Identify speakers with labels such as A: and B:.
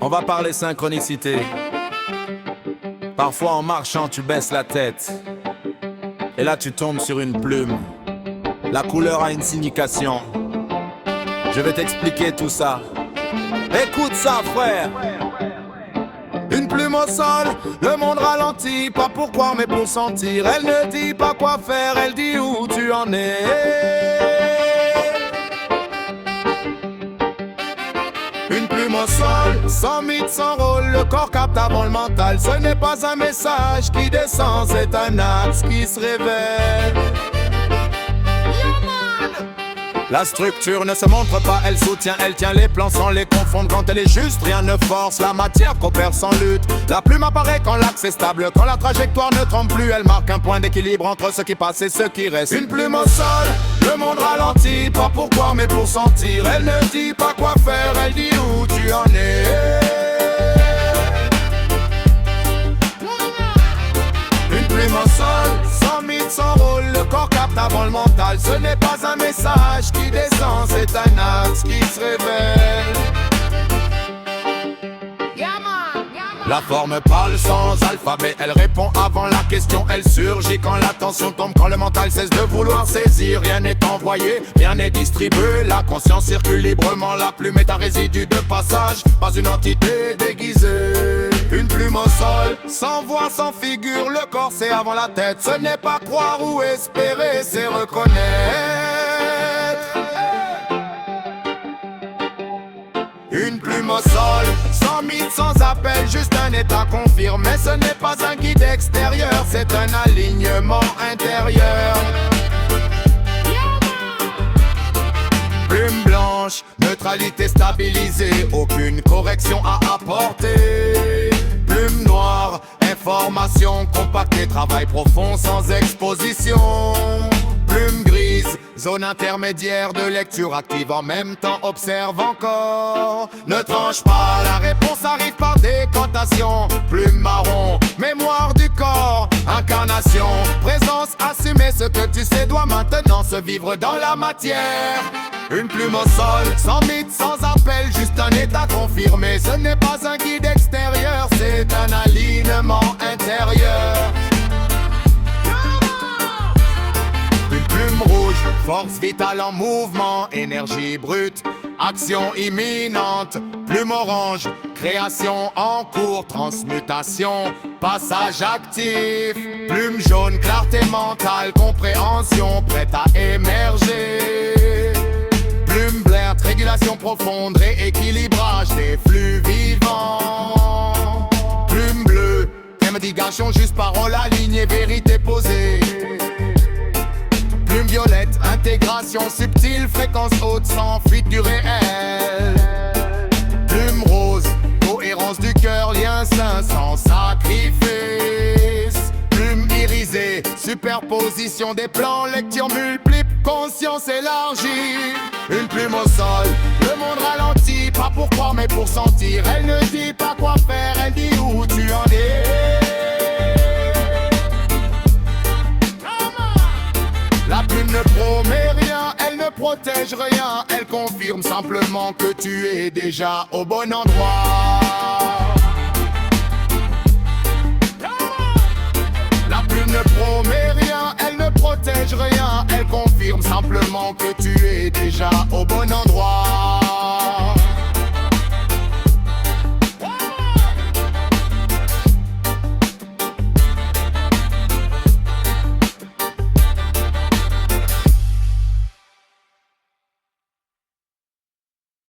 A: On va parler synchronicité. Parfois en marchant tu baisses la tête et là tu tombes sur une plume. La couleur a une signification. Je vais t'expliquer tout ça. Écoute ça frère. Une plume au sol, le monde ralentit. Pas pourquoi mais pour sentir. Elle ne dit pas quoi faire, elle dit où tu en es. Une plume au sol, sans mythe, sans rôle, le corps capte avant le mental. Ce n'est pas un message qui descend, c'est un axe qui se révèle. La structure ne se montre pas, elle soutient, elle tient les plans sans les confondre. Quand elle est juste, rien ne force, la matière coopère sans lutte. La plume apparaît quand l'axe est stable, quand la trajectoire ne trompe plus. Elle marque un point d'équilibre entre ce qui passe et ce qui reste. Une plume au sol, le monde ralentit, pas pourquoi mais pour sentir. Elle ne dit pas quoi faire, elle dit où tu en es. Une plume au sol, sans mythe, sans rôle, le corps capte avant le mental. Ce n'est pas un message qui descend, c'est un axe qui se révèle. La forme parle sans alphabet, elle répond avant la question, elle surgit quand l'attention tombe, quand le mental cesse de vouloir saisir. Rien n'est envoyé, rien n'est distribué, la conscience circule librement, la plume est un résidu de passage, pas une entité déguisée. Une plume au sol, sans voix, sans figure, le corps c'est avant la tête. Ce n'est pas croire ou espérer, c'est reconnaître. Une plume au sol, sans mythe, sans appel, juste un état confirmé. Ce n'est pas un guide extérieur, c'est un alignement intérieur. Plume blanche, neutralité stabilisée, aucune correction à apporter. Plume noire, information compactée, travail profond sans exposition. Plume grise, zone intermédiaire de lecture active, en même temps observe encore. Ne tranche pas, la réponse arrive par décantation. Plume marron, mémoire du corps, incarnation. Présence assumée, ce que tu sais doit maintenant se vivre dans la matière. Une plume au sol, sans mythe, sans appel, juste un état confirmé. Ce n'est pas un guide extérieur, c'est un alignement intérieur. Une plume rouge, force vitale en mouvement, énergie brute, action imminente. Plume orange, création en cours, transmutation, passage actif. Plume jaune, clarté mentale, compréhension, prête à émerger. Plume verte, régulation profonde, rééquilibrage des flux vivants. Plume bleue, médication, juste parole alignée, vérité posée. Plume violette, intégration subtile, fréquence haute sans fuite du réel. Plume rose, cohérence du cœur, lien sain sans sacrifice. Plume irisée, superposition des plans, lecture multiple, conscience élargie. Une plume au sol, le monde ralentit, pas pour croire mais pour sentir. Elle ne dit pas quoi faire, elle dit où tu en es. La plume ne promet rien, elle ne protège rien, elle confirme simplement que tu es déjà au bon endroit. La plume ne promet rien, elle ne protège rien, elle confirme simplement que tu es déjà au bon endroit.